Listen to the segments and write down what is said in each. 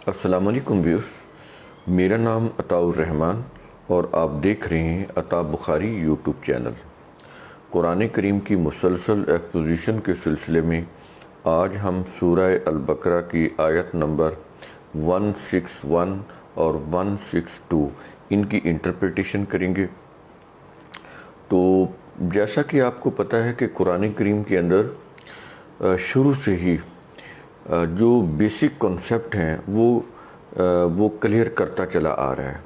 السلام علیکم ویورز، میرا نام عطاء الرحمن اور آپ دیکھ رہے ہیں عطاء بخاری یوٹیوب چینل۔ قرآن کریم کی مسلسل ایکسپوزیشن کے سلسلے میں آج ہم سورہ البقرہ کی آیت نمبر 161 اور 162 ان کی انٹرپریٹیشن کریں گے۔ تو جیسا کہ آپ کو پتہ ہے کہ قرآن کریم کے اندر شروع سے ہی جو بیسک کنسپٹ ہیں وہ کلیئر کرتا چلا آ رہا ہے۔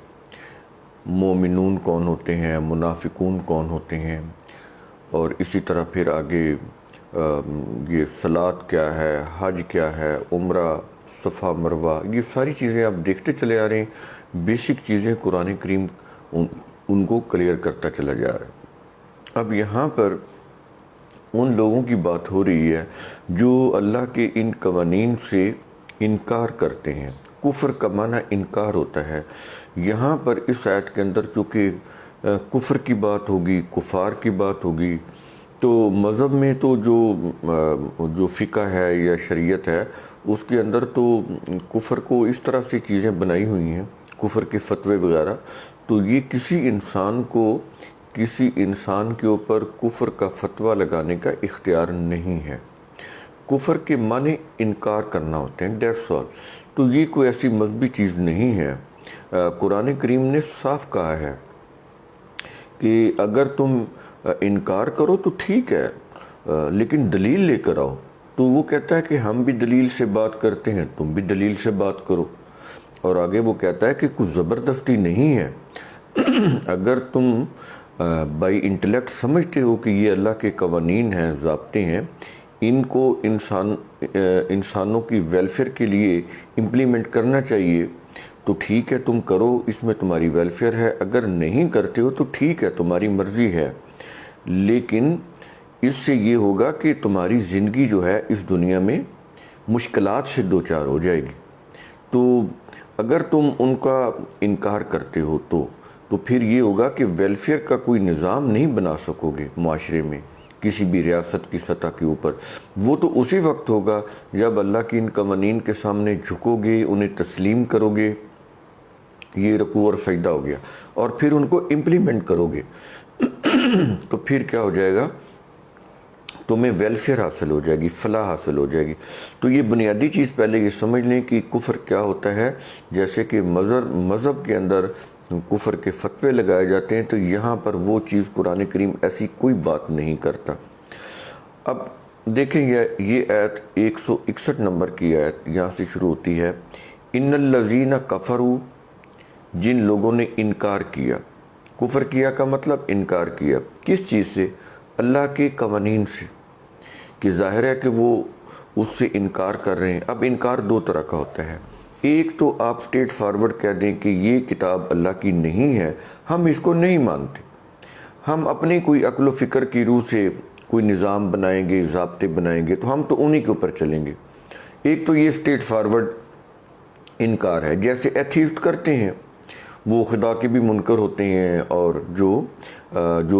مومنون کون ہوتے ہیں، منافقون کون ہوتے ہیں، اور اسی طرح پھر آگے یہ صلاۃ کیا ہے، حج کیا ہے، عمرہ، صفا مروہ، یہ ساری چیزیں آپ دیکھتے چلے آ رہے ہیں۔ بیسک چیزیں قرآن کریم ان کو کلیئر کرتا چلا جا رہا ہے۔ اب یہاں پر ان لوگوں کی بات ہو رہی ہے جو اللہ کے ان قوانین سے انکار کرتے ہیں۔ کفر کا معنی انکار ہوتا ہے۔ یہاں پر اس آیت کے اندر چونکہ کفر کی بات ہوگی، کفار کی بات ہوگی، تو مذہب میں تو جو فقہ ہے یا شریعت ہے اس کے اندر تو کفر کو اس طرح سے چیزیں بنائی ہوئی ہیں، کفر کے فتوے وغیرہ، تو یہ کسی انسان کے اوپر کفر کا فتویٰ لگانے کا اختیار نہیں ہے۔ کفر کے معنی انکار کرنا ہوتے ہیں، دیٹس آل۔ تو یہ کوئی ایسی مذہبی چیز نہیں ہے۔ قرآن کریم نے صاف کہا ہے کہ اگر تم انکار کرو تو ٹھیک ہے، لیکن دلیل لے کر آؤ۔ تو وہ کہتا ہے کہ ہم بھی دلیل سے بات کرتے ہیں، تم بھی دلیل سے بات کرو۔ اور آگے وہ کہتا ہے کہ کچھ زبردستی نہیں ہے۔ اگر تم بائی انٹلیکٹ سمجھتے ہو کہ یہ اللہ کے قوانین ہیں، ضابطے ہیں، ان کو انسانوں کی ویلفیئر کے لیے امپلیمنٹ کرنا چاہیے، تو ٹھیک ہے تم کرو، اس میں تمہاری ویلفیئر ہے۔ اگر نہیں کرتے ہو تو ٹھیک ہے، تمہاری مرضی ہے، لیکن اس سے یہ ہوگا کہ تمہاری زندگی جو ہے اس دنیا میں مشکلات سے دوچار ہو جائے گی۔ تو اگر تم ان کا انکار کرتے ہو تو پھر یہ ہوگا کہ ویلفیئر کا کوئی نظام نہیں بنا سکو گے معاشرے میں، کسی بھی ریاست کی سطح کے اوپر۔ وہ تو اسی وقت ہوگا جب اللہ کی ان قوانین کے سامنے جھکو گے، انہیں تسلیم کرو گے، یہ رکوع اور سجدہ ہو گیا، اور پھر ان کو امپلیمنٹ کرو گے، تو پھر کیا ہو جائے گا؟ تمہیں ویلفیئر حاصل ہو جائے گی، فلاح حاصل ہو جائے گی۔ تو یہ بنیادی چیز پہلے یہ سمجھ لیں کہ کفر کیا ہوتا ہے۔ جیسے کہ مذہب کے اندر کفر کے فتوے لگائے جاتے ہیں، تو یہاں پر وہ چیز قرآن کریم ایسی کوئی بات نہیں کرتا۔ اب دیکھیں یہ آیت 161 نمبر کی آیت یہاں سے شروع ہوتی ہے۔ ان الذین کفروا، جن لوگوں نے انکار کیا۔ کفر کیا کا مطلب انکار کیا، کس چیز سے؟ اللہ کے قوانین سے، کہ ظاہر ہے کہ وہ اس سے انکار کر رہے ہیں۔ اب انکار دو طرح کا ہوتا ہے۔ ایک تو آپ اسٹیٹ فارورڈ کہہ دیں کہ یہ کتاب اللہ کی نہیں ہے، ہم اس کو نہیں مانتے، ہم اپنی کوئی عقل و فکر کی روح سے کوئی نظام بنائیں گے، ضابطے بنائیں گے، تو ہم تو انہی کے اوپر چلیں گے۔ ایک تو یہ اسٹیٹ فارورڈ انکار ہے، جیسے ایتھیسٹ کرتے ہیں، وہ خدا کے بھی منکر ہوتے ہیں اور جو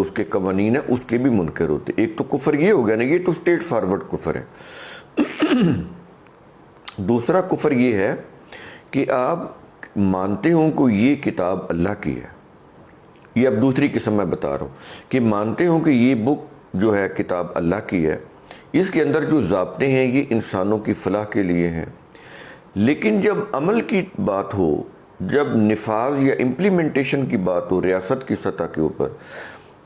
اس کے قوانین ہیں اس کے بھی منکر ہوتے ہیں۔ ایک تو کفر یہ ہو گیا نا، یہ تو اسٹیٹ فارورڈ کفر ہے۔ دوسرا کفر یہ ہے کہ آپ مانتے ہوں کہ یہ کتاب اللہ کی ہے۔ یہ اب دوسری قسم میں بتا رہا ہوں کہ مانتے ہوں کہ یہ بک جو ہے کتاب اللہ کی ہے، اس کے اندر جو ضابطے ہیں یہ انسانوں کی فلاح کے لیے ہیں، لیکن جب عمل کی بات ہو، جب نفاذ یا امپلیمنٹیشن کی بات ہو ریاست کی سطح کے اوپر،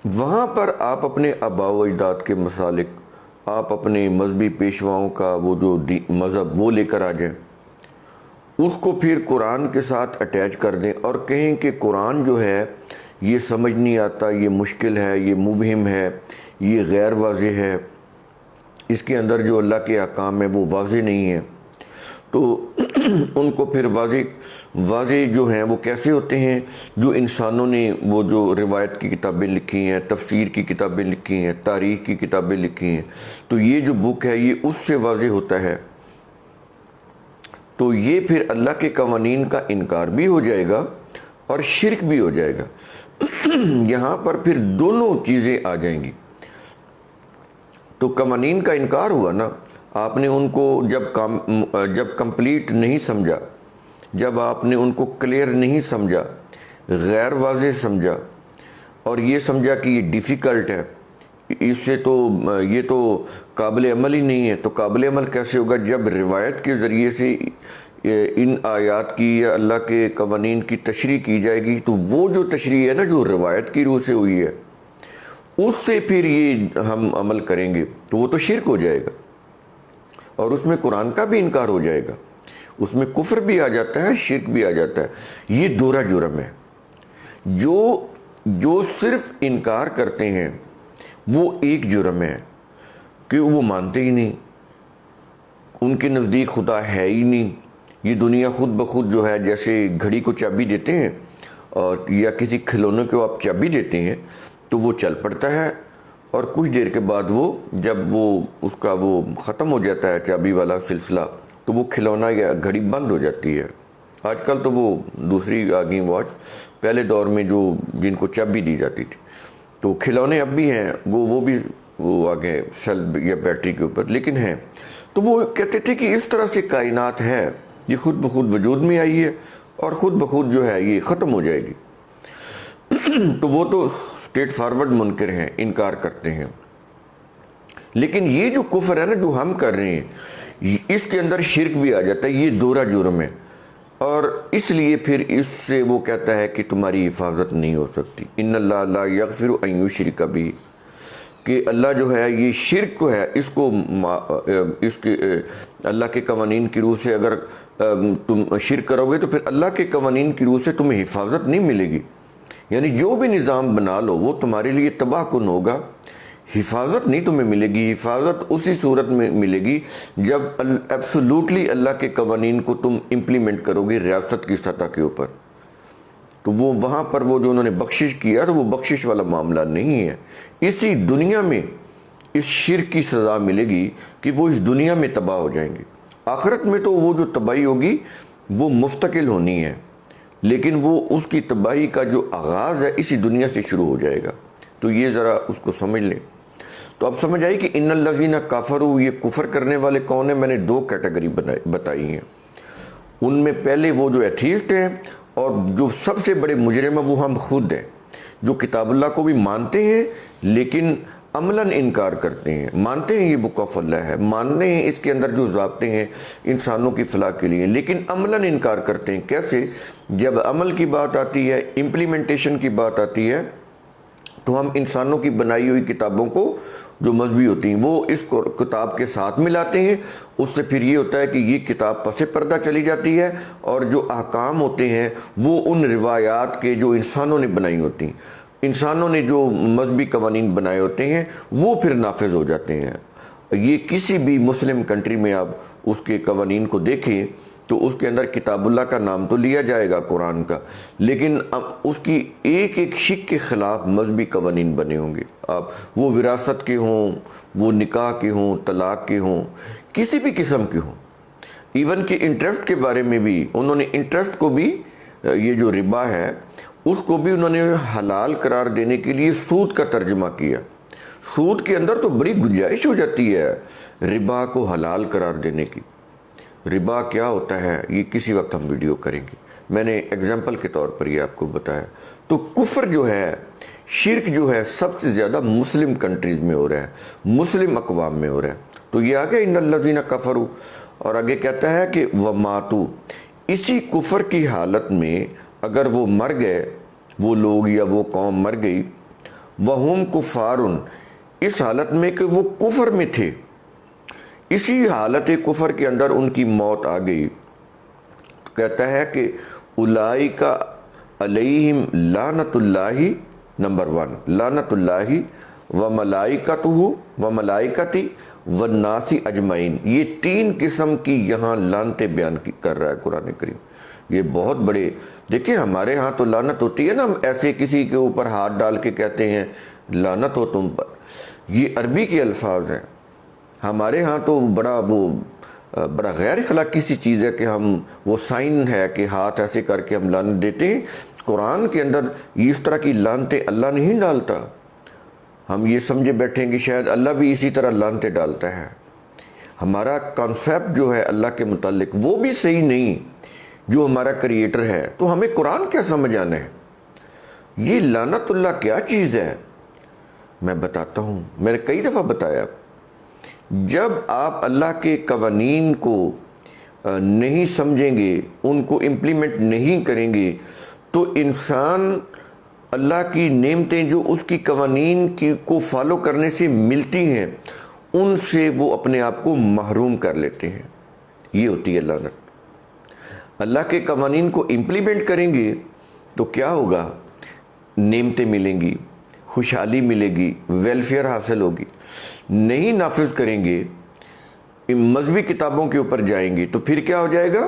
وہاں پر آپ اپنے آباء و اجداد کے مسالک، آپ اپنے مذہبی پیشواؤں کا وہ جو مذہب وہ لے کر آ جائیں، اس کو پھر قرآن کے ساتھ اٹیچ کر دیں اور کہیں کہ قرآن جو ہے یہ سمجھ نہیں آتا، یہ مشکل ہے، یہ مبہم ہے، یہ غیر واضح ہے، اس کے اندر جو اللہ کے احکام ہیں وہ واضح نہیں ہیں۔ تو ان کو پھر واضح جو ہیں وہ کیسے ہوتے ہیں؟ جو انسانوں نے وہ جو روایت کی کتابیں لکھی ہیں، تفسیر کی کتابیں لکھی ہیں، تاریخ کی کتابیں لکھی ہیں، تو یہ جو بک ہے یہ اس سے واضح ہوتا ہے۔ تو یہ پھر اللہ کے قوانین کا انکار بھی ہو جائے گا اور شرک بھی ہو جائے گا۔ یہاں پر پھر دونوں چیزیں آ جائیں گی۔ تو قوانین کا انکار ہوا نا، آپ نے ان کو جب کمپلیٹ نہیں سمجھا، جب آپ نے ان کو کلیئر نہیں سمجھا، غیر واضح سمجھا اور یہ سمجھا کہ یہ ڈیفیکلٹ ہے، اس سے تو یہ تو قابل عمل ہی نہیں ہے، تو قابل عمل کیسے ہوگا جب روایت کے ذریعے سے ان آیات کی یا اللہ کے قوانین کی تشریح کی جائے گی، تو وہ جو تشریح ہے نا جو روایت کی روح سے ہوئی ہے اس سے پھر یہ ہم عمل کریں گے تو وہ تو شرک ہو جائے گا، اور اس میں قرآن کا بھی انکار ہو جائے گا، اس میں کفر بھی آ جاتا ہے، شرک بھی آ جاتا ہے۔ یہ دورہ جرم ہے۔ جو صرف انکار کرتے ہیں وہ ایک جرم ہے کہ وہ مانتے ہی نہیں، ان کے نزدیک خدا ہے ہی نہیں، یہ دنیا خود بخود جو ہے جیسے گھڑی کو چابی دیتے ہیں اور یا کسی کھلونے کو آپ چابی دیتے ہیں تو وہ چل پڑتا ہے، اور کچھ دیر کے بعد جب اس کا وہ ختم ہو جاتا ہے چابی والا سلسلہ تو وہ کھلونا یا گھڑی بند ہو جاتی ہے۔ آج کل تو وہ دوسری آ گئی واچ، پہلے دور میں جن کو چابی دی جاتی تھی، تو کھلونے اب بھی ہیں، وہ بھی آگے سیل یا بیٹری کے اوپر لیکن ہیں۔ تو وہ کہتے تھے کہ اس طرح سے کائنات ہے، یہ خود بخود وجود میں آئی ہے اور خود بخود جو ہے یہ ختم ہو جائے گی۔ تو وہ تو اسٹریٹ فارورڈ منکر ہیں، انکار کرتے ہیں۔ لیکن یہ جو کفر ہے نا جو ہم کر رہے ہیں، اس کے اندر شرک بھی آ جاتا ہے، یہ دورہ جرم ہے، اور اس لیے پھر اس سے وہ کہتا ہے کہ تمہاری حفاظت نہیں ہو سکتی۔ ان اللہ لا یغفر ان یشرک بہ، کہ اللہ جو ہے یہ شرک کو ہے، اس کے اللہ کے قوانین کی روح سے اگر تم شرک کرو گے تو پھر اللہ کے قوانین کی روح سے تمہیں حفاظت نہیں ملے گی، یعنی جو بھی نظام بنا لو وہ تمہارے لیے تباہ کن ہوگا، حفاظت نہیں تمہیں ملے گی۔ حفاظت اسی صورت میں ملے گی جب ایبسولوٹلی اللہ کے قوانین کو تم امپلیمنٹ کرو گے ریاست کی سطح کے اوپر، تو وہ وہاں پر وہ جو انہوں نے بخشش کیا تو وہ بخشش والا معاملہ نہیں ہے، اسی دنیا میں اس شرک کی سزا ملے گی کہ وہ اس دنیا میں تباہ ہو جائیں گے۔ آخرت میں تو وہ جو تباہی ہوگی وہ مستقل ہونی ہے، لیکن وہ اس کی تباہی کا جو آغاز ہے اسی دنیا سے شروع ہو جائے گا۔ تو یہ ذرا اس کو سمجھ لیں۔ تو اب سمجھ آئی کہ ان الذین کفروا، یہ کفر کرنے والے کون ہیں؟ میں نے دو کیٹیگری بتائی ہیں، ان میں پہلے وہ جو ایتھیسٹ ہیں، اور جو سب سے بڑے مجرم ہیں وہ ہم خود ہیں، جو کتاب اللہ کو بھی مانتے ہیں لیکن عملاً انکار کرتے ہیں، مانتے ہیں یہ بک آف اللہ ہے، مانتے ہیں اس کے اندر جو ضابطے ہیں انسانوں کی فلاح کے لیے، لیکن عملاً انکار کرتے ہیں۔ کیسے؟ جب عمل کی بات آتی ہے، امپلیمنٹیشن کی بات آتی ہے، تو ہم انسانوں کی بنائی ہوئی کتابوں کو جو مذہبی ہوتی ہیں وہ اس کتاب کے ساتھ ملاتے ہیں، اس سے پھر یہ ہوتا ہے کہ یہ کتاب پس پردہ چلی جاتی ہے، اور جو احکام ہوتے ہیں وہ ان روایات کے جو انسانوں نے بنائی ہوتی ہیں، انسانوں نے جو مذہبی قوانین بنائے ہوتے ہیں وہ پھر نافذ ہو جاتے ہیں۔ یہ کسی بھی مسلم کنٹری میں آپ اس کے قوانین کو دیکھیں تو اس کے اندر کتاب اللہ کا نام تو لیا جائے گا قرآن کا، لیکن اس کی ایک ایک شک کے خلاف مذہبی قوانین بنے ہوں گے، آپ وہ وراثت کے ہوں، وہ نکاح کے ہوں، طلاق کے ہوں، کسی بھی قسم کے ہوں۔ ایون کہ انٹرسٹ کے بارے میں بھی انہوں نے انٹرسٹ کو بھی، یہ جو ربا ہے اس کو بھی انہوں نے حلال قرار دینے کے لیے سود کا ترجمہ کیا۔ سود کے اندر تو بڑی گنجائش ہو جاتی ہے ربا کو حلال قرار دینے کی۔ ربا کیا ہوتا ہے یہ کسی وقت ہم ویڈیو کریں گے، میں نے ایگزامپل کے طور پر یہ آپ کو بتایا۔ تو کفر جو ہے، شرک جو ہے، سب سے زیادہ مسلم کنٹریز میں ہو رہا ہے، مسلم اقوام میں ہو رہا ہے۔ تو یہ آگے ان الذین کفروا، اور آگے کہتا ہے کہ وماتوا، اسی کفر کی حالت میں اگر وہ مر گئے، وہ لوگ یا وہ قوم مر گئی، وہم کفار، اس حالت میں کہ وہ کفر میں تھے، اسی حالت کفر کے اندر ان کی موت آ گئی، تو کہتا ہے کہ اولئک علیہم لعنت اللہ، نمبر 1 لعنت اللہ و ملائکتہ والناس اجمعین۔ یہ 3 قسم کی یہاں لعنتیں بیان کر رہا ہے قرآن کریم۔ یہ بہت بڑے، دیکھیں ہمارے ہاں تو لعنت ہوتی ہے نا، ہم ایسے کسی کے اوپر ہاتھ ڈال کے کہتے ہیں لعنت ہو تم پر، یہ عربی کے الفاظ ہیں۔ ہمارے ہاں تو بڑا غیر اخلاقی سی چیز ہے کہ ہم، وہ سائن ہے کہ ہاتھ ایسے کر کے ہم لعنت دیتے ہیں۔ قرآن کے اندر اس طرح کی لعنتیں اللہ نہیں ڈالتا۔ ہم یہ سمجھے بیٹھیں کہ شاید اللہ بھی اسی طرح لعنتیں ڈالتا ہے۔ ہمارا کانسیپٹ جو ہے اللہ کے متعلق وہ بھی صحیح نہیں، جو ہمارا کریٹر ہے، تو ہمیں قرآن کیا سمجھ آنا ہے؟ یہ لعنت اللہ کیا چیز ہے؟ میں بتاتا ہوں، میں نے کئی دفعہ بتایا، جب آپ اللہ کے قوانین کو نہیں سمجھیں گے، ان کو امپلیمنٹ نہیں کریں گے، تو انسان اللہ کی نعمتیں جو اس کی قوانین کو فالو کرنے سے ملتی ہیں، ان سے وہ اپنے آپ کو محروم کر لیتے ہیں۔ یہ ہوتی ہے لعنت۔ اللہ کے قوانین کو امپلیمنٹ کریں گے تو کیا ہوگا؟ نعمتیں ملیں گی، خوشحالی ملے گی، ویلفیئر حاصل ہوگی۔ نہیں نافذ کریں گے، مذہبی کتابوں کے اوپر جائیں گے، تو پھر کیا ہو جائے گا؟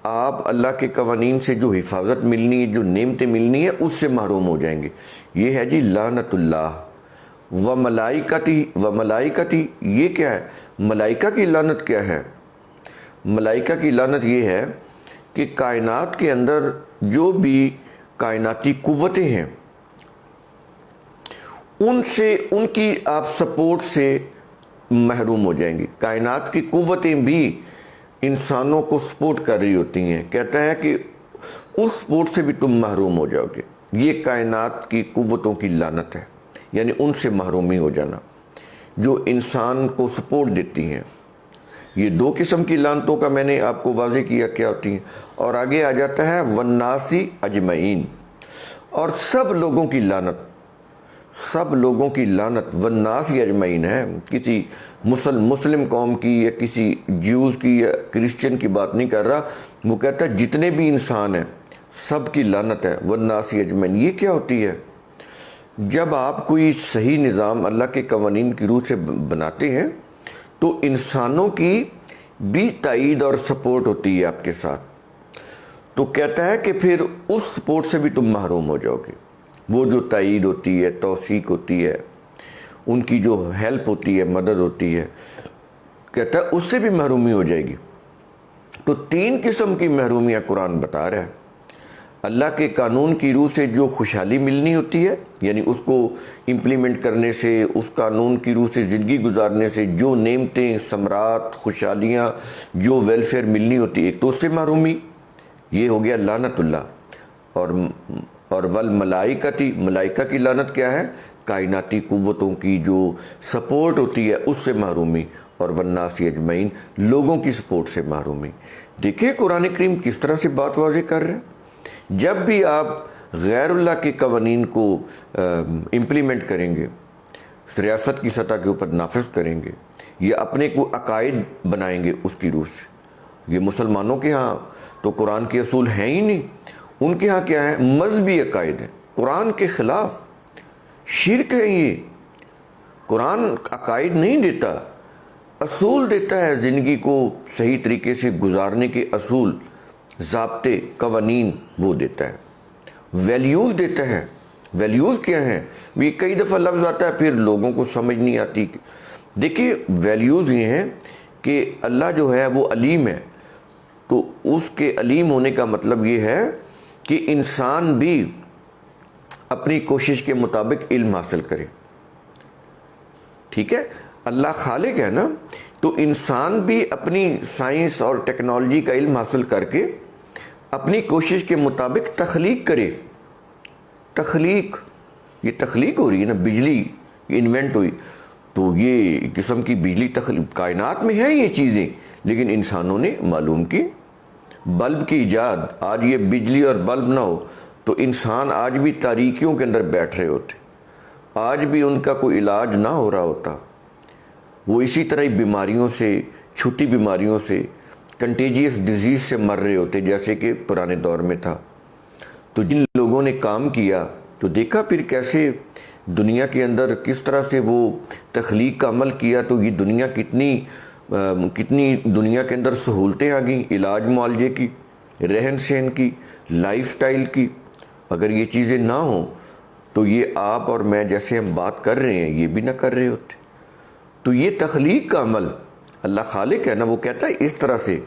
آپ اللہ کے قوانین سے جو حفاظت ملنی ہے، جو نعمتیں ملنی ہے، اس سے محروم ہو جائیں گے۔ یہ ہے جی لعنت اللہ۔ وملائکتی، یہ کیا ہے؟ ملائکہ کی لعنت کیا ہے؟ ملائکہ کی لعنت یہ ہے کہ کائنات کے اندر جو بھی کائناتی قوتیں ہیں، ان کی آپ سپورٹ سے محروم ہو جائیں گی۔ کائنات کی قوتیں بھی انسانوں کو سپورٹ کر رہی ہوتی ہیں، کہتا ہے کہ اس سپورٹ سے بھی تم محروم ہو جاؤ گے۔ یہ کائنات کی قوتوں کی لعنت ہے، یعنی ان سے محرومی ہو جانا جو انسان کو سپورٹ دیتی ہیں۔ یہ دو قسم کی لعنتوں کا میں نے آپ کو واضح کیا کیا ہوتی ہیں۔ اور آگے آ جاتا ہے والناسی اجمعین، اور سب لوگوں کی لعنت، سب لوگوں کی لعنت والناس اجمعین ہے۔ کسی مسلم قوم کی یا کسی جیوز کی یا کرسچن کی بات نہیں کر رہا، وہ کہتا ہے جتنے بھی انسان ہیں سب کی لعنت ہے، والناس اجمعین۔ یہ کیا ہوتی ہے؟ جب آپ کوئی صحیح نظام اللہ کے قوانین کی روح سے بناتے ہیں تو انسانوں کی بھی تائید اور سپورٹ ہوتی ہے آپ کے ساتھ، تو کہتا ہے کہ پھر اس سپورٹ سے بھی تم محروم ہو جاؤ گے۔ وہ جو تائید ہوتی ہے، توثیق ہوتی ہے، ان کی جو ہیلپ ہوتی ہے، مدد ہوتی ہے، کہتا ہے اس سے بھی محرومی ہو جائے گی۔ تو تین قسم کی محرومیاں قرآن بتا رہا ہے۔ اللہ کے قانون کی روح سے جو خوشحالی ملنی ہوتی ہے، یعنی اس کو امپلیمنٹ کرنے سے، اس قانون کی روح سے زندگی گزارنے سے جو نعمتیں، ثمرات، خوشحالیاں، جو ویلفیئر ملنی ہوتی ہے، ایک تو اس سے محرومی، یہ ہو گیا لعنت اللہ۔ اور والملائکتی، ملائکہ کی لعنت کیا ہے؟ کائناتی قوتوں کی جو سپورٹ ہوتی ہے اس سے محرومی، اور والناس اجمعین، لوگوں کی سپورٹ سے محرومی۔ دیکھیں قرآن کریم کس طرح سے بات واضح کر رہے ہیں۔ جب بھی آپ غیر اللہ کے قوانین کو امپلیمنٹ کریں گے، ریاست کی سطح کے اوپر نافذ کریں گے، یا اپنے کو عقائد بنائیں گے اس کی روح سے، یہ مسلمانوں کے ہاں تو قرآن کے اصول ہیں ہی نہیں، ان کے ہاں کیا ہے؟ مذہبی عقائد ہیں، قرآن کے خلاف، شرک ہے یہ۔ قرآن عقائد نہیں دیتا، اصول دیتا ہے، زندگی کو صحیح طریقے سے گزارنے کے اصول، ضابطے، قوانین وہ دیتا ہے، ویلیوز دیتا ہے۔ ویلیوز کیا ہیں؟ بھی کئی دفعہ لفظ آتا ہے پھر لوگوں کو سمجھ نہیں آتی۔ دیکھیے ویلیوز یہ ہیں کہ اللہ جو ہے وہ علیم ہے، تو اس کے علیم ہونے کا مطلب یہ ہے کہ انسان بھی اپنی کوشش کے مطابق علم حاصل کرے، ٹھیک ہے؟ اللہ خالق ہے نا، تو انسان بھی اپنی سائنس اور ٹیکنالوجی کا علم حاصل کر کے اپنی کوشش کے مطابق تخلیق کرے۔ تخلیق، یہ تخلیق ہو رہی ہے نا، بجلی یہ انوینٹ ہوئی، تو یہ قسم کی بجلی کائنات میں ہے یہ چیزیں، لیکن انسانوں نے معلوم کی۔ بلب کی ایجاد، آج یہ بجلی اور بلب نہ ہو تو انسان آج بھی تاریکیوں کے اندر بیٹھ رہے ہوتے، آج بھی ان کا کوئی علاج نہ ہو رہا ہوتا، وہ اسی طرح بیماریوں سے، چھوٹی بیماریوں سے، کنٹیجیس ڈیزیز سے مر رہے ہوتے جیسے کہ پرانے دور میں تھا۔ تو جن لوگوں نے کام کیا تو دیکھا پھر کیسے دنیا کے اندر کس طرح سے وہ تخلیق کا عمل کیا، تو یہ دنیا کتنی دنیا کے اندر سہولتیں آ گئیں، علاج معالجے کی، رہن سہن کی، لائف سٹائل کی۔ اگر یہ چیزیں نہ ہوں تو یہ آپ اور میں جیسے ہم بات کر رہے ہیں یہ بھی نہ کر رہے ہوتے۔ تو یہ تخلیق کا عمل، اللہ خالق ہے نا، وہ کہتا ہے اس طرح سے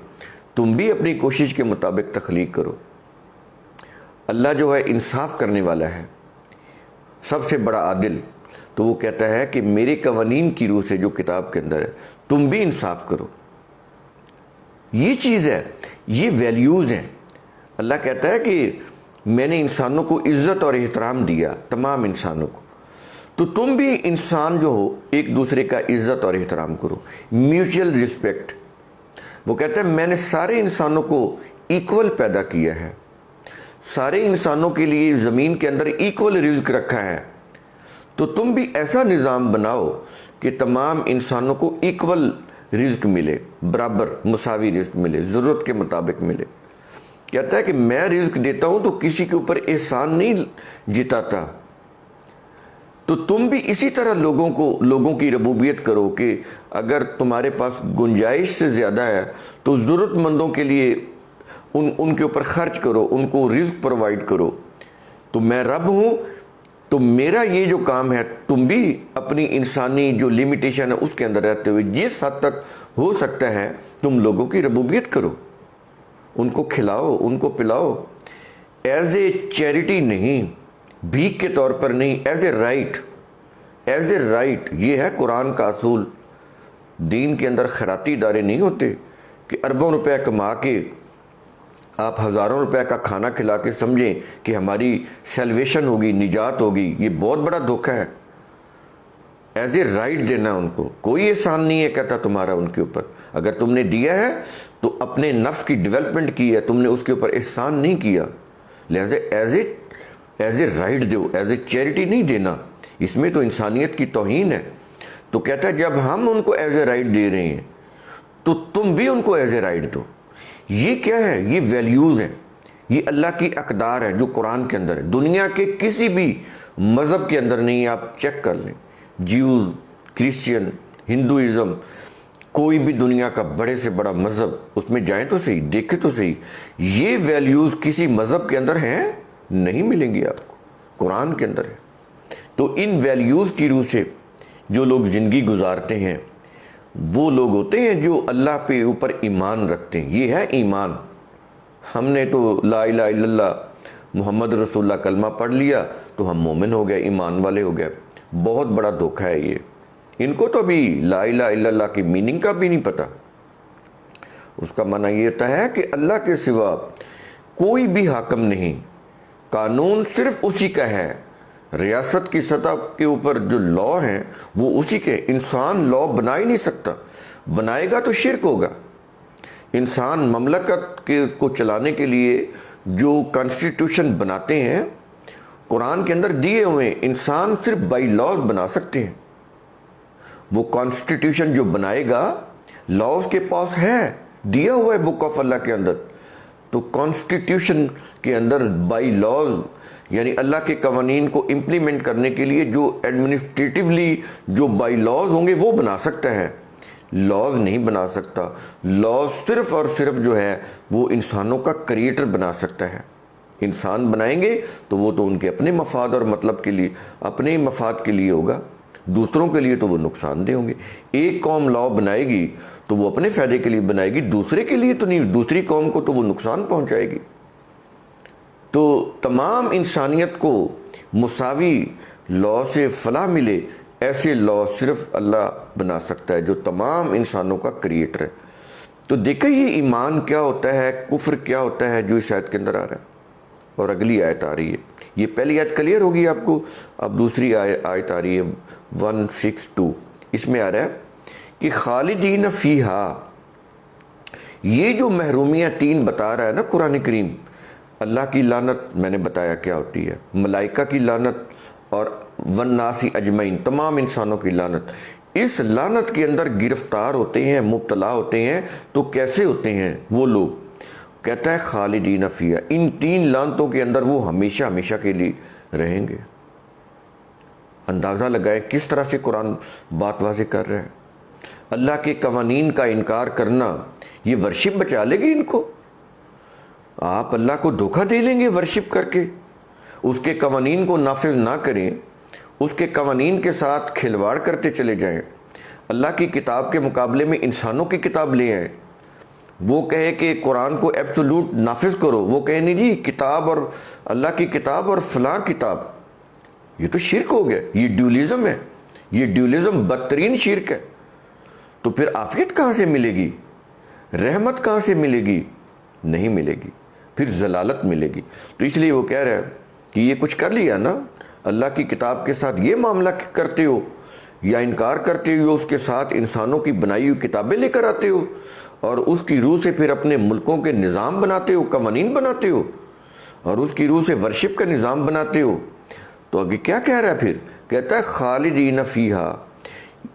تم بھی اپنی کوشش کے مطابق تخلیق کرو۔ اللہ جو ہے انصاف کرنے والا ہے، سب سے بڑا عادل، تو وہ کہتا ہے کہ میرے قوانین کی روح سے جو کتاب کے اندر ہے تم بھی انصاف کرو۔ یہ چیز ہے، یہ ویلیوز ہیں۔ اللہ کہتا ہے کہ میں نے انسانوں کو عزت اور احترام دیا، تمام انسانوں کو، تو تم بھی انسان جو ہو ایک دوسرے کا عزت اور احترام کرو، میوچل رسپیکٹ۔ وہ کہتا ہے میں نے سارے انسانوں کو ایکول پیدا کیا ہے، سارے انسانوں کے لیے زمین کے اندر ایکول رزق رکھا ہے، تو تم بھی ایسا نظام بناؤ کہ تمام انسانوں کو ایکول رزق ملے، برابر مساوی رزق ملے، ضرورت کے مطابق ملے۔ کہتا ہے کہ میں رزق دیتا ہوں تو کسی کے اوپر احسان نہیں جتاتا، تو تم بھی اسی طرح لوگوں کی ربوبیت کرو کہ اگر تمہارے پاس گنجائش سے زیادہ ہے تو ضرورت مندوں کے لیے ان کے اوپر خرچ کرو، ان کو رزق پرووائڈ کرو۔ تو میں رب ہوں، تو میرا یہ جو کام ہے تم بھی اپنی انسانی جو لمیٹیشن ہے اس کے اندر رہتے ہوئے جس حد تک ہو سکتا ہے تم لوگوں کی ربوبیت کرو، ان کو کھلاؤ، ان کو پلاؤ، ایز اے چیریٹی نہیں، بھیک کے طور پر نہیں، as a right, as a right. یہ ہے قرآن کا اصول۔ دین کے اندر خیراتی ادارے نہیں ہوتے کہ اربوں روپے کما کے آپ ہزاروں روپے کا کھانا کھلا کے سمجھیں کہ ہماری سیلویشن ہوگی، نجات ہوگی۔ یہ بہت بڑا دھوکہ ہے۔ ایز اے رائٹ دینا ان کو، کوئی احسان نہیں ہے کہتا تمہارا ان کے اوپر۔ اگر تم نے دیا ہے تو اپنے نفس کی ڈیولپمنٹ کی ہے، تم نے اس کے اوپر احسان نہیں کیا، لہذا ایز اے رائٹ دو، ایز اے چیریٹی نہیں دینا۔ اس میں تو انسانیت کی توہین ہے۔ تو کہتا ہے جب ہم ان کو ایز اے رائٹ دے رہے ہیں تو تم بھی ان کو ایز اے رائٹ دو۔ یہ کیا ہے؟ یہ ویلیوز ہیں، یہ اللہ کی اقدار ہے جو قرآن کے اندر ہے، دنیا کے کسی بھی مذہب کے اندر نہیں۔ آپ چیک کر لیں، جیوز، کرسچین، ہندوازم، کوئی بھی دنیا کا بڑے سے بڑا مذہب، اس میں جائیں تو صحیح، دیکھیں تو صحیح، یہ ویلیوز کسی مذہب کے اندر ہیں؟ نہیں ملیں گی آپ کو، قرآن کے اندر ہے۔ تو ان ویلیوز کی روح سے جو لوگ زندگی گزارتے ہیں وہ لوگ ہوتے ہیں جو اللہ پہ اوپر ایمان رکھتے ہیں۔ یہ ہے ایمان۔ ہم نے تو لا الہ الا اللہ محمد رسول اللہ کلمہ پڑھ لیا تو ہم مومن ہو گئے، ایمان والے ہو گئے۔ بہت بڑا دھوکہ ہے یہ۔ ان کو تو ابھی لا الہ الا اللہ کی میننگ کا بھی نہیں پتہ۔ اس کا معنی یہ ہوتا ہے کہ اللہ کے سوا کوئی بھی حاکم نہیں، قانون صرف اسی کا ہے، ریاست کی سطح کے اوپر جو لا ہیں وہ اسی کے۔ انسان لا بنا ہی نہیں سکتا، بنائے گا تو شرک ہوگا۔ انسان مملکت کو چلانے کے لیے جو کانسٹیٹیوشن بناتے ہیں قرآن کے اندر دیے ہوئے، انسان صرف بائی لاز بنا سکتے ہیں۔ وہ کانسٹیٹیوشن جو بنائے گا لا اس کے پاس ہے، دیا ہوا ہے بک آف اللہ کے اندر۔ تو کانسٹیٹیوشن کے اندر بائی لاز یعنی اللہ کے قوانین کو امپلیمنٹ کرنے کے لیے جو ایڈمنسٹریٹیولی جو بائی لاز ہوں گے وہ بنا سکتا ہے، لاز نہیں بنا سکتا۔ لاز صرف اور صرف جو ہے وہ انسانوں کا کریٹر بنا سکتا ہے۔ انسان بنائیں گے تو وہ تو ان کے اپنے مفاد اور مطلب کے لیے، اپنے مفاد کے لیے ہوگا، دوسروں کے لیے تو وہ نقصان دہ ہوں گے۔ ایک قوم لا بنائے گی تو وہ اپنے فائدے کے لیے بنائے گی، دوسرے کے لیے تو نہیں، دوسری قوم کو تو وہ نقصان پہنچائے گی۔ تو تمام انسانیت کو مساوی لا سے فلاح ملے، ایسے لا صرف اللہ بنا سکتا ہے جو تمام انسانوں کا کریٹر ہے۔ تو دیکھیں یہ ایمان کیا ہوتا ہے، کفر کیا ہوتا ہے جو اس آیت کے اندر آ رہا ہے۔ اور اگلی آیت آ رہی ہے، یہ پہلی آیت کلیئر ہوگی آپ کو، اب دوسری آیت آ رہی ہے 162۔ اس میں آ رہا ہے کہ خالدین فیہا، یہ جو محرومیاں تین بتا رہا ہے نا قرآن کریم، اللہ کی لعنت میں نے بتایا کیا ہوتی ہے، ملائکہ کی لعنت اور والناس اجمعین، تمام انسانوں کی لعنت۔ اس لعنت کے اندر گرفتار ہوتے ہیں، مبتلا ہوتے ہیں، تو کیسے ہوتے ہیں وہ لوگ؟ کہتا ہے خالدین فیہا، ان تین لعنتوں کے اندر وہ ہمیشہ ہمیشہ کے لیے رہیں گے۔ اندازہ لگائیں کس طرح سے قرآن بات واضح کر رہا ہے۔ اللہ کے قوانین کا انکار کرنا یہ ورشپ بچا لے گی ان کو؟ آپ اللہ کو دھوکہ دے لیں گے ورشپ کر کے، اس کے قوانین کو نافذ نہ کریں، اس کے قوانین کے ساتھ کھلواڑ کرتے چلے جائیں، اللہ کی کتاب کے مقابلے میں انسانوں کی کتاب لے آئیں، وہ کہے کہ قرآن کو ایبسولوٹ نافذ کرو، وہ کہے نہیں جی کتاب اور اللہ کی کتاب اور فلاں کتاب، یہ تو شرک ہو گیا، یہ ڈیولیزم ہے، یہ ڈیولیزم بدترین شرک ہے۔ تو پھر عافیت کہاں سے ملے گی؟ رحمت کہاں سے ملے گی؟ نہیں ملے گی۔ پھر ضلالت ملے گی. تو اس لیے وہ کہہ رہا ہے کہ یہ کچھ کر لیا نا, اللہ کی کتاب کے ساتھ یہ معاملہ کرتے ہو, یا انکار کرتے ہو, اس کے ساتھ انسانوں کی بنائی ہوئی کتابیں لے کر آتے ہو, اور اس کی روح سے پھر اپنے ملکوں کے نظام بناتے ہو, قوانین بناتے ہو, اور اس کی روح سے ورشپ کا نظام بناتے ہو. تو آگے کیا کہہ رہا ہے پھر؟ کہتا ہے خالدین فیہا,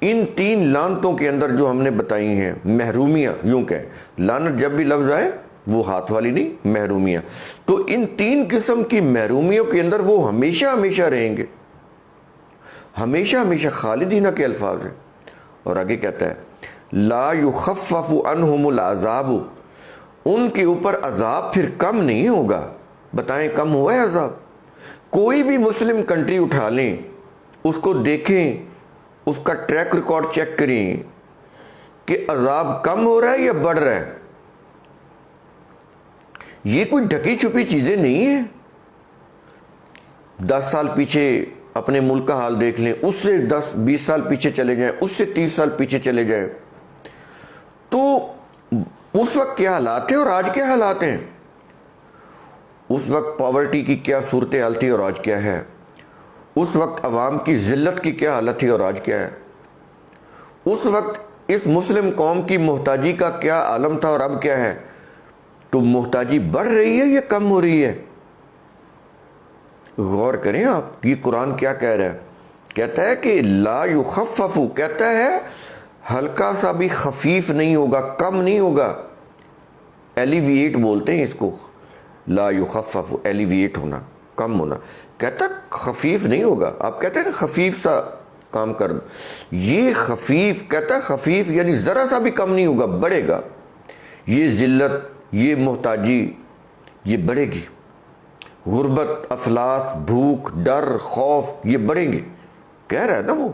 ان 3 لعنتوں کے اندر جو ہم نے بتائی ہیں, محرومیاں یوں کہیں, لعنت جب بھی لفظ آئے وہ ہاتھ والی نہیں, محرومیاں, تو ان 3 قسم کی محرومیوں کے اندر وہ ہمیشہ ہمیشہ رہیں گے, ہمیشہ ہمیشہ. خالدینہ کے الفاظ ہیں. اور آگے کہتا ہے لا یخفف عنہم العذاب, ان کے اوپر عذاب پھر کم نہیں ہوگا. بتائیں کم ہوا ہے عذاب؟ کوئی بھی مسلم کنٹری اٹھا لیں, اس کو دیکھیں, اس کا ٹریک ریکارڈ چیک کریں کہ عذاب کم ہو رہا ہے یا بڑھ رہا ہے. یہ کوئی ڈھکی چھپی چیزیں نہیں ہیں. 10 سال پیچھے اپنے ملک کا حال دیکھ لیں, اس سے 10-20 سال پیچھے چلے جائیں, اس سے 30 سال پیچھے چلے جائیں, تو اس وقت کیا حالات تھے اور آج کیا حالات ہیں. اس وقت پاورٹی کی کیا صورتحال تھی اور آج کیا ہے. اس وقت عوام کی ذلت کی کیا حالت تھی اور آج کیا ہے. اس وقت اس مسلم قوم کی محتاجی کا کیا عالم تھا اور اب کیا ہے. تو محتاجی بڑھ رہی ہے یا کم ہو رہی ہے؟ غور کریں آپ, یہ قرآن کیا کہہ رہا ہے. کہتا ہے کہ لا یخفف, کہتا ہے ہلکا سا بھی خفیف نہیں ہوگا, کم نہیں ہوگا. ایلیویٹ بولتے ہیں اس کو, لا یخفف, ایلیویٹ ہونا, کم ہونا. کہتا خفیف نہیں ہوگا. آپ کہتے ہیں نا خفیف سا کام کر, یہ خفیف, کہتا خفیف یعنی ذرا سا بھی کم نہیں ہوگا, بڑھے گا. یہ ذلت, یہ محتاجی, یہ بڑھے گی. غربت, افلاس, بھوک, ڈر, خوف, یہ بڑھیں گے. کہہ رہا ہے نا وہ,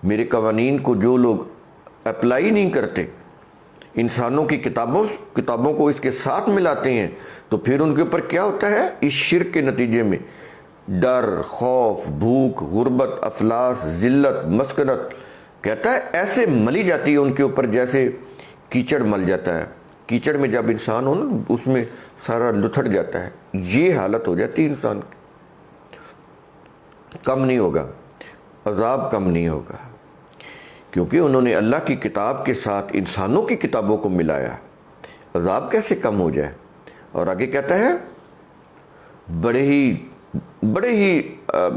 میرے قوانین کو جو لوگ اپلائی نہیں کرتے, انسانوں کی کتابوں کو اس کے ساتھ ملاتے ہیں, تو پھر ان کے اوپر کیا ہوتا ہے اس شرک کے نتیجے میں؟ ڈر, خوف, بھوک, غربت, افلاس, ذلت, مسکنت. کہتا ہے ایسے ملی جاتی ہے ان کے اوپر جیسے کیچڑ مل جاتا ہے. کیچڑ میں جب انسان ہو نا, اس میں سارا لتھڑ جاتا ہے, یہ حالت ہو جاتی ہے انسان کی. کم نہیں ہوگا, عذاب کم نہیں ہوگا, کیونکہ انہوں نے اللہ کی کتاب کے ساتھ انسانوں کی کتابوں کو ملایا. عذاب کیسے کم ہو جائے؟ اور آگے کہتا ہے بڑے ہی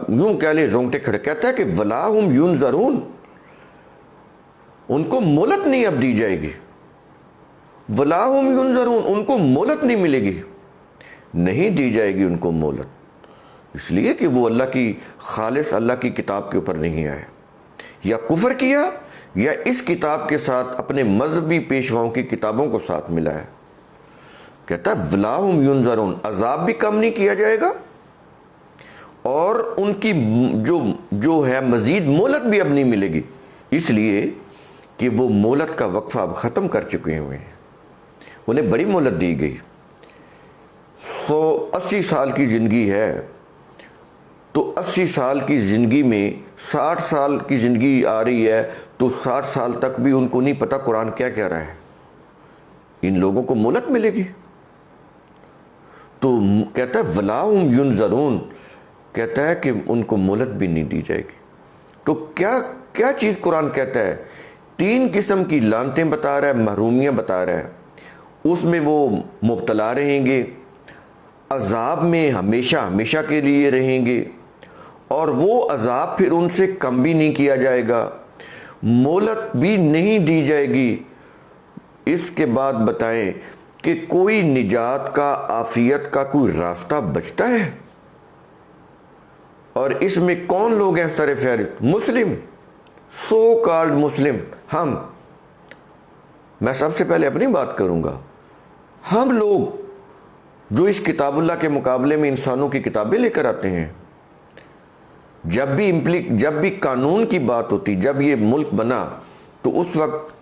یوں کہہ لیں رونگٹے کھڑے. کہتا ہے کہ ولا ہم ینظرون, ان کو مہلت نہیں اب دی جائے گی. ولا ہم ینظرون, ان کو مہلت نہیں ملے گی, نہیں دی جائے گی ان کو مہلت. اس لیے کہ وہ اللہ کی خالص اللہ کی کتاب کے اوپر نہیں آئے, یا کفر کیا یا اس کتاب کے ساتھ اپنے مذہبی پیشواؤں کی کتابوں کو ساتھ ملایا. کہتا ہے ولا ہم ینظرون, عذاب بھی کم نہیں کیا جائے گا, اور ان کی جو ہے مزید مہلت بھی اب نہیں ملے گی, اس لیے کہ وہ مہلت کا وقفہ اب ختم کر چکے ہوئے ہیں. انہیں بڑی مہلت دی گئی. 180 سال کی زندگی ہے, تو 80 سال کی زندگی میں 60 سال کی زندگی آ رہی ہے, تو 60 سال تک بھی ان کو نہیں پتا قرآن کیا کہہ رہا ہے. ان لوگوں کو مہلت ملے گی. تو کہتا ہے ولا ہم ینظرون, کہتا ہے کہ ان کو مہلت بھی نہیں دی جائے گی. تو کیا چیز قرآن کہتا ہے؟ 3 قسم کی لعنتیں بتا رہا ہے, محرومیاں بتا رہا ہے. اس میں وہ مبتلا رہیں گے, عذاب میں ہمیشہ ہمیشہ کے لیے رہیں گے, اور وہ عذاب پھر ان سے کم بھی نہیں کیا جائے گا, مہلت بھی نہیں دی جائے گی. اس کے بعد بتائیں کہ کوئی نجات کا, عافیت کا کوئی راستہ بچتا ہے؟ اور اس میں کون لوگ ہیں سر فہرست؟ مسلم, سو کالڈ مسلم. ہم, میں سب سے پہلے اپنی بات کروں گا, ہم لوگ جو اس کتاب اللہ کے مقابلے میں انسانوں کی کتابیں لے کر آتے ہیں. جب بھی قانون کی بات ہوتی, جب یہ ملک بنا, تو اس وقت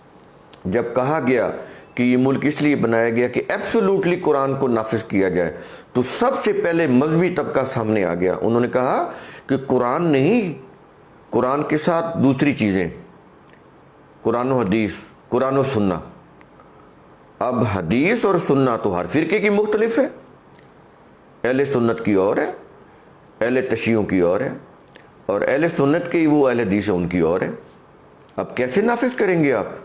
جب کہا گیا کہ یہ ملک اس لیے بنایا گیا کہ ایبسولوٹلی قرآن کو نافذ کیا جائے, تو سب سے پہلے مذہبی طبقہ سامنے آ گیا. انہوں نے کہا کہ قرآن نہیں, قرآن کے ساتھ دوسری چیزیں, قرآن و حدیث, قرآن و سنہ. اب حدیث اور سنہ تو ہر فرقے کی مختلف ہے, اہل سنت کی اور ہے، اہل تشیعوں کی اور ہے، اور اہل سنت کے وہ اہل حدیث ہیں ان کی اور ہے۔ اب کیسے نافذ کریں گے آپ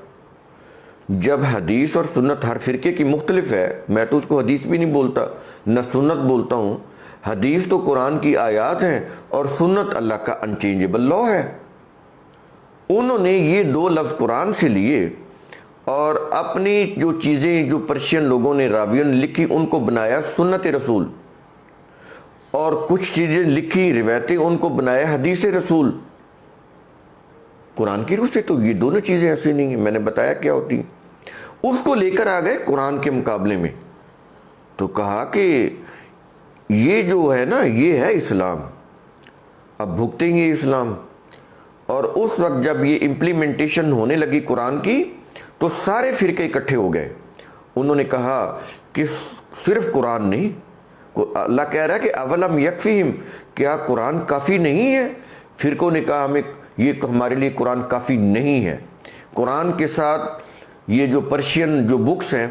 جب حدیث اور سنت ہر فرقے کی مختلف ہے؟ میں تو اس کو حدیث بھی نہیں بولتا، نہ سنت بولتا ہوں۔ حدیث تو قرآن کی آیات ہیں اور سنت اللہ کا انچینجبل لا ہے۔ انہوں نے یہ دو لفظ قرآن سے لیے اور اپنی جو چیزیں جو پرشین لوگوں نے راویوں نے لکھی ان کو بنایا سنت رسول، اور کچھ چیزیں لکھی روایتیں ان کو بنایا حدیث رسول۔ قرآن کی روح سے تو یہ دونوں چیزیں ایسی نہیں ہیں، میں نے بتایا کیا ہوتی ہیں۔ اس کو لے کر آ گئے قرآن کے مقابلے میں، تو کہا کہ یہ جو ہے نا یہ ہے اسلام، اب بھگتیں گے اسلام۔ اور اس وقت جب یہ امپلیمنٹیشن ہونے لگی قرآن کی تو سارے فرقے اکٹھے ہو گئے۔ انہوں نے کہا کہ صرف قرآن نہیں، اللہ کہہ رہا ہے کہ اولم یکفیہم، کیا قرآن کافی نہیں ہے؟ فرقوں نے کہا ہمیں یہ ہمارے لیے قرآن کافی نہیں ہے، قرآن کے ساتھ یہ جو پرشین جو بکس ہیں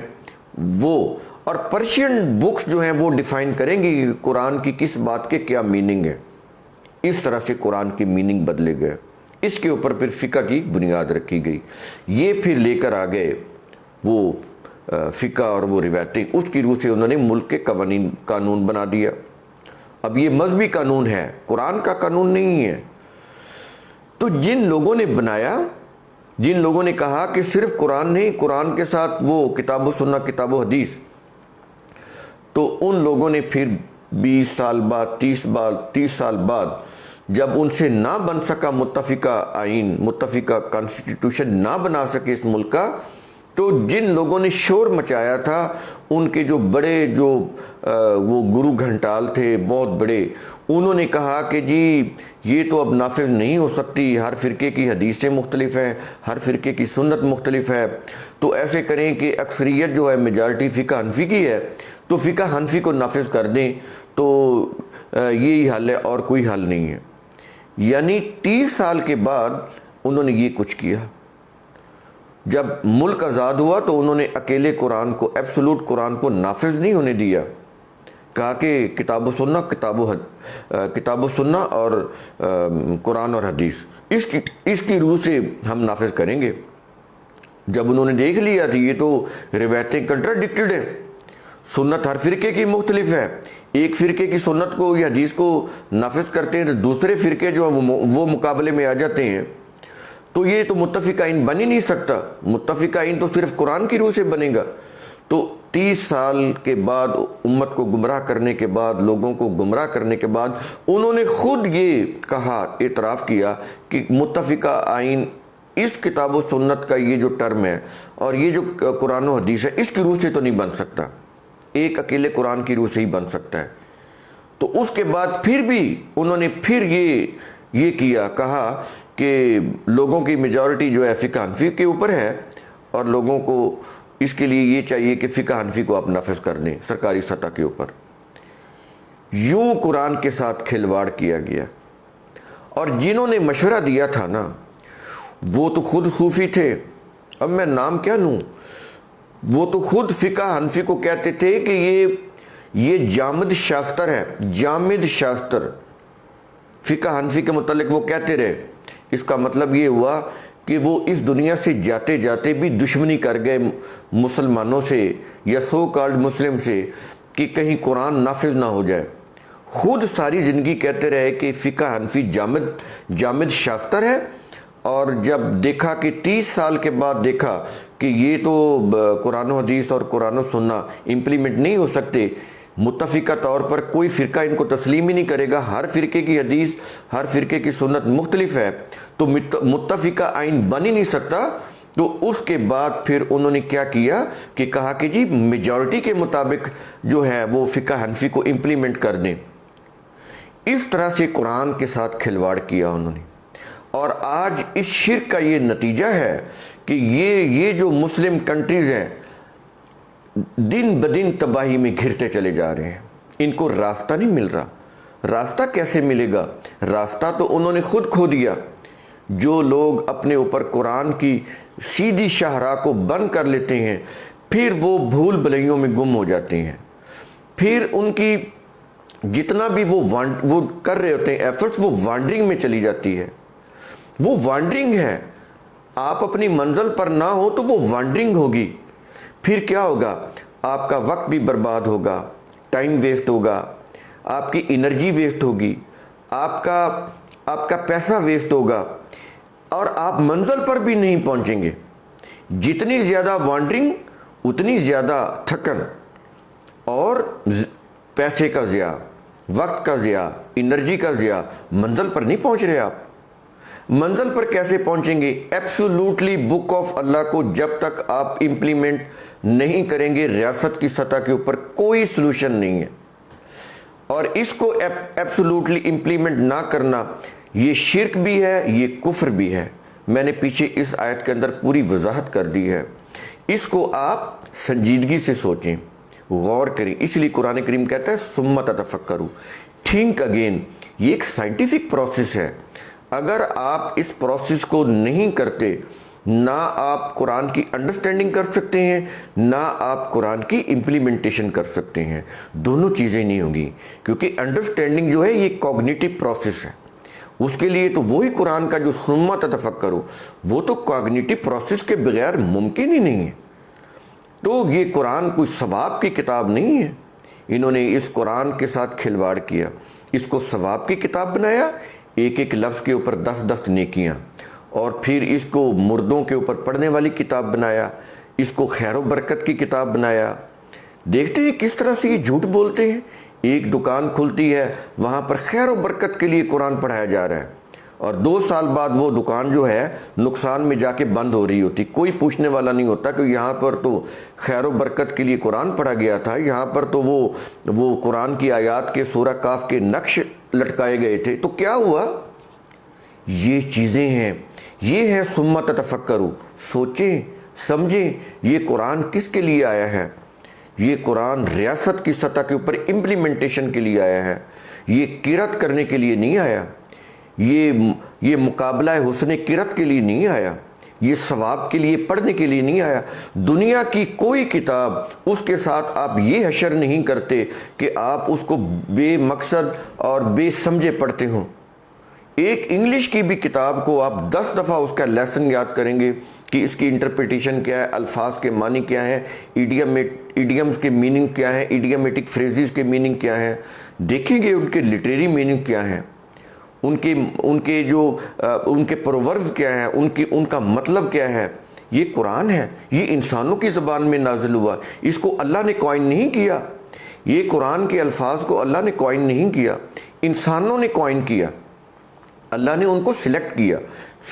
وہ، اور پرشین بکس جو ہیں وہ ڈیفائن کریں گی کہ قرآن کی کس بات کے کیا میننگ ہے۔ اس طرح سے قرآن کی میننگ بدلے گئے، اس کے اوپر پھر فقہ کی بنیاد رکھی گئی۔ یہ پھر لے کر آ گئے وہ فقہ اور وہ روایتیں، اس کی روح سے انہوں نے ملک کے قانون بنا دیا۔ اب یہ مذہبی قانون ہے، قرآن کا قانون نہیں ہے۔ تو جن لوگوں نے بنایا، جن لوگوں نے کہا کہ صرف قرآن نہیں، قرآن کے ساتھ وہ کتاب و سنت، کتاب و حدیث، تو ان لوگوں نے پھر 20 سال بعد 30 سال بعد جب ان سے نہ بن سکا متفقہ آئین، متفقہ کانسٹیٹیوشن نہ بنا سکے اس ملک کا، تو جن لوگوں نے شور مچایا تھا، ان کے جو بڑے جو وہ گرو گھنٹال تھے بہت بڑے، انہوں نے کہا کہ جی یہ تو اب نافذ نہیں ہو سکتی، ہر فرقے کی حدیثیں مختلف ہیں، ہر فرقے کی سنت مختلف ہے، تو ایسے کریں کہ اکثریت جو ہے میجارٹی فقہ حنفی کی ہے تو فقہ حنفی کو نافذ کر دیں، تو یہی حل ہے اور کوئی حل نہیں ہے۔ یعنی 30 سال کے بعد انہوں نے یہ کچھ کیا۔ جب ملک آزاد ہوا تو انہوں نے اکیلے قرآن کو، ایبسولوٹ قرآن کو نافذ نہیں ہونے دیا، کہا کہ کتاب و سنہ اور قرآن اور حدیث اس کی روح سے ہم نافذ کریں گے۔ جب انہوں نے دیکھ لیا تھی یہ تو روایتیں کنٹراڈکٹڈ ہیں، سنت ہر فرقے کی مختلف ہے، ایک فرقے کی سنت کو یا حدیث کو نافذ کرتے ہیں تو دوسرے فرقے جو ہیں وہ مقابلے میں آ جاتے ہیں، تو یہ تو متفق آئین بن ہی نہیں سکتا، متفق آئین تو صرف قرآن کی روح سے بنے گا۔ تو 30 سال کے بعد امت کو گمراہ کرنے کے بعد، لوگوں کو گمراہ کرنے کے بعد، انہوں نے خود یہ کہا، اعتراف کیا کہ متفقہ آئین اس کتاب و سنت کا یہ جو ٹرم ہے اور یہ جو قرآن و حدیث ہے اس کی روح سے تو نہیں بن سکتا، ایک اکیلے قرآن کی روح سے ہی بن سکتا ہے۔ تو اس کے بعد پھر بھی انہوں نے پھر یہ کیا، کہا کہ لوگوں کی میجورٹی جو ہے فقہ حنفی کے اوپر ہے، اور لوگوں کو اس کے لیے یہ چاہیے کہ فقہ حنفی کو آپ نافذ کر دیں سرکاری سطح کے اوپر۔ یوں قرآن کے ساتھ کھلواڑ کیا گیا، اور جنہوں نے مشورہ دیا تھا نا وہ تو خود صوفی تھے، اب میں نام کیا لوں، وہ تو خود فقہ حنفی کو کہتے تھے کہ یہ جامد شاستر ہے، جامد شاستر فقہ حنفی کے متعلق وہ کہتے رہے۔ اس کا مطلب یہ ہوا کہ وہ اس دنیا سے جاتے جاتے بھی دشمنی کر گئے مسلمانوں سے یا سو کالڈ مسلم سے کہ کہیں قرآن نافذ نہ ہو جائے۔ خود ساری زندگی کہتے رہے کہ فقہ حنفی جامد شاستر ہے، اور جب دیکھا کہ 30 سال کے بعد دیکھا کہ یہ تو قرآن و حدیث اور قرآن و سنہ امپلیمنٹ نہیں ہو سکتے، متفقہ طور پر کوئی فرقہ ان کو تسلیم ہی نہیں کرے گا، ہر فرقے کی حدیث، ہر فرقے کی سنت مختلف ہے، تو متفقہ آئین بن ہی نہیں سکتا۔ تو اس کے بعد پھر انہوں نے کیا کیا کہ کہا کہ جی میجورٹی کے مطابق جو ہے وہ فقہ حنفی کو امپلیمنٹ کر دیں۔ اس طرح سے قرآن کے ساتھ کھلواڑ کیا انہوں نے، اور آج اس شرک کا یہ نتیجہ ہے کہ یہ جو مسلم کنٹریز ہیں دن بدن تباہی میں گھرتے چلے جا رہے ہیں، ان کو راستہ نہیں مل رہا۔ راستہ کیسے ملے گا؟ راستہ تو انہوں نے خود کھو دیا۔ جو لوگ اپنے اوپر قرآن کی سیدھی شاہراہ کو بند کر لیتے ہیں، پھر وہ بھول بھلیوں میں گم ہو جاتے ہیں، پھر ان کی جتنا بھی وہ کر رہے ہوتے ہیں ایفرٹس، وہ وانڈرنگ میں چلی جاتی ہے. وہ وانڈرنگ ہے. آپ اپنی منزل پر نہ ہو تو وہ وانڈرنگ ہوگی. پھر کیا ہوگا؟ آپ کا وقت بھی برباد ہوگا، ٹائم ویسٹ ہوگا، آپ کی انرجی ویسٹ ہوگی، آپ کا پیسہ ویسٹ ہوگا، اور آپ منزل پر بھی نہیں پہنچیں گے. جتنی زیادہ وانڈرنگ اتنی زیادہ تھکن اور پیسے کا ضیاع، وقت کا ضیاع، انرجی کا ضیاع. منزل پر نہیں پہنچ رہے. آپ منزل پر کیسے پہنچیں گے؟ ایبسولوٹلی بک آف اللہ کو جب تک آپ امپلیمنٹ نہیں کریں گے ریاست کی سطح کے اوپر کوئی سلوشن نہیں ہے. اور اس کو ایبسولوٹلی امپلیمنٹ نہ کرنا یہ شرک بھی ہے، یہ کفر بھی ہے. میں نے پیچھے اس آیت کے اندر پوری وضاحت کر دی ہے. اس کو آپ سنجیدگی سے سوچیں، غور کریں. اس لیے قرآن کریم کہتا ہے ثم تتفکروا، تھنک اگین. یہ ایک سائنٹیفک پروسیس ہے. اگر آپ اس پروسیس کو نہیں کرتے، نہ آپ قرآن کی انڈرسٹینڈنگ کر سکتے ہیں، نہ آپ قرآن کی امپلیمنٹیشن کر سکتے ہیں. دونوں چیزیں نہیں ہوں گی، کیونکہ انڈرسٹینڈنگ جو ہے یہ کوگنیٹو پروسیس ہے. اس کے لیے تو وہی قرآن کا جو ثم تتفکروا، وہ تو کوگنیٹو پروسیس کے بغیر ممکن ہی نہیں ہے. تو یہ قرآن کوئی ثواب کی کتاب نہیں ہے. انہوں نے اس قرآن کے ساتھ کھلواڑ کیا، اس کو ثواب کی کتاب بنایا، ایک ایک لفظ کے اوپر 10 نیکیاں، اور پھر اس کو مردوں کے اوپر پڑھنے والی کتاب بنایا، اس کو خیر و برکت کی کتاب بنایا. دیکھتے ہیں کس طرح سے یہ جھوٹ بولتے ہیں. ایک دکان کھلتی ہے، وہاں پر خیر و برکت کے لیے قرآن پڑھایا جا رہا ہے، اور 2 سال بعد وہ دکان جو ہے نقصان میں جا کے بند ہو رہی ہوتی. کوئی پوچھنے والا نہیں ہوتا کہ یہاں پر تو خیر و برکت کے لیے قرآن پڑھا گیا تھا، یہاں پر تو وہ قرآن کی آیات کے سورہ کاف کے نقش لٹکائے گئے تھے. تو کیا ہوا؟ یہ چیزیں ہیں. یہ ہے ثم تتفکروا. سوچیں سمجھیں یہ قرآن کس کے لیے آیا ہے. یہ قرآن ریاست کی سطح کے اوپر امپلیمنٹیشن کے لیے آیا ہے. یہ قرأت کرنے کے لیے نہیں آیا. یہ مقابلہ حسن قرأت کے لیے نہیں آیا. یہ ثواب کے لیے پڑھنے کے لیے نہیں آیا. دنیا کی کوئی کتاب اس کے ساتھ آپ یہ حشر نہیں کرتے کہ آپ اس کو بے مقصد اور بے سمجھے پڑھتے ہوں. ایک انگلش کی بھی کتاب کو آپ 10 دفعہ اس کا لیسن یاد کریں گے کہ اس کی انٹرپریٹیشن کیا ہے، الفاظ کے معنی کیا ہے، ایڈیمز کے میننگ کیا ہے، ایڈیمیٹک فریزز کے میننگ کیا ہے. دیکھیں گے ان کے لٹریری میننگ کیا ہے، ان کے پروورب کیا ہے، ان کا مطلب کیا ہے. یہ قرآن ہے، یہ انسانوں کی زبان میں نازل ہوا. اس کو اللہ نے کوائن نہیں کیا. یہ قرآن کے الفاظ کو اللہ نے کوائن نہیں کیا، انسانوں نے کوائن کیا. اللہ نے ان کو سلیکٹ کیا،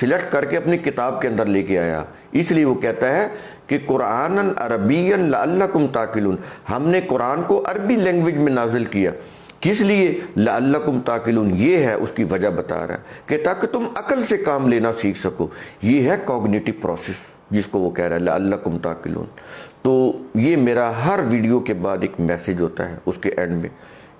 سلیکٹ کر کے اپنی کتاب کے اندر لے کے آیا. اس لیے وہ کہتا ہے کہ قرآن عربیا لعلکم تعقلون. ہم نے قرآن کو عربی لینگویج میں نازل کیا. کس لیے؟ لعلکم تعقلون. یہ ہے اس کی وجہ بتا رہا ہے کہ تاکہ تم عقل سے کام لینا سیکھ سکو. یہ ہے کوگنیٹو پروسیس جس کو وہ کہہ رہا ہے لعلکم تعقلون. تو یہ میرا ہر ویڈیو کے بعد ایک میسیج ہوتا ہے اس کے اینڈ میں.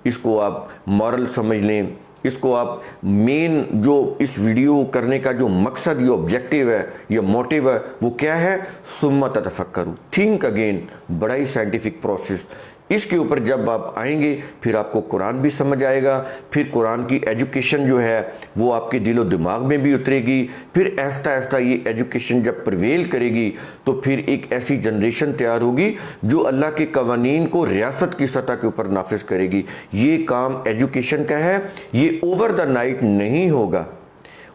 اس کو آپ مورل سمجھ لیں، اس کو آپ مین جو اس ویڈیو کرنے کا جو مقصد یا آبجیکٹیو ہے یا موٹیو ہے وہ کیا ہے؟ ثم تتفکروا، تھنک اگین. بڑا ہی سائنٹیفک پروسیس. اس کے اوپر جب آپ آئیں گے پھر آپ کو قرآن بھی سمجھ آئے گا. پھر قرآن کی ایجوکیشن جو ہے وہ آپ کے دل و دماغ میں بھی اترے گی. پھر آہستہ آہستہ یہ ایجوکیشن جب پرویل کرے گی تو پھر ایک ایسی جنریشن تیار ہوگی جو اللہ کے قوانین کو ریاست کی سطح کے اوپر نافذ کرے گی. یہ کام ایجوکیشن کا ہے. یہ اوور دا نائٹ نہیں ہوگا،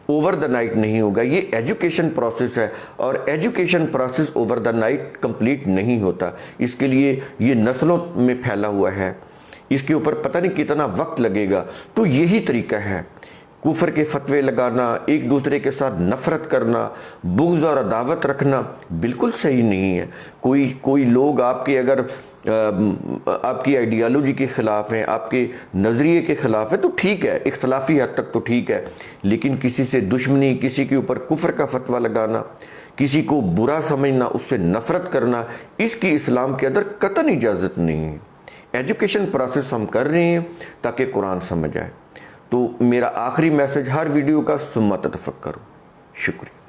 اوور دا نائٹ نہیں ہوگا. یہ ایجوکیشن پروسیس ہے، اور education process over the night complete نہیں ہوتا. اس کے لیے یہ نسلوں میں پھیلا ہوا ہے. اس کے اوپر پتہ نہیں کتنا وقت لگے گا. تو یہی طریقہ ہے. کفر کے فتوے لگانا، ایک دوسرے کے ساتھ نفرت کرنا، بغض اور عداوت رکھنا بالکل صحیح نہیں ہے. کوئی لوگ آپ کے اگر آپ کی آئیڈیالوجی کے خلاف ہیں، آپ کے نظریے کے خلاف ہے تو ٹھیک ہے، اختلافی حد تک تو ٹھیک ہے. لیکن کسی سے دشمنی، کسی کے اوپر کفر کا فتویٰ لگانا، کسی کو برا سمجھنا، اس سے نفرت کرنا، اس کی اسلام کے اندر قطعاً اجازت نہیں ہے. ایجوکیشن پروسیس ہم کر رہے ہیں تاکہ قرآن سمجھ آئے. تو میرا آخری میسج ہر ویڈیو کا ثم تتفکروا. شکریہ.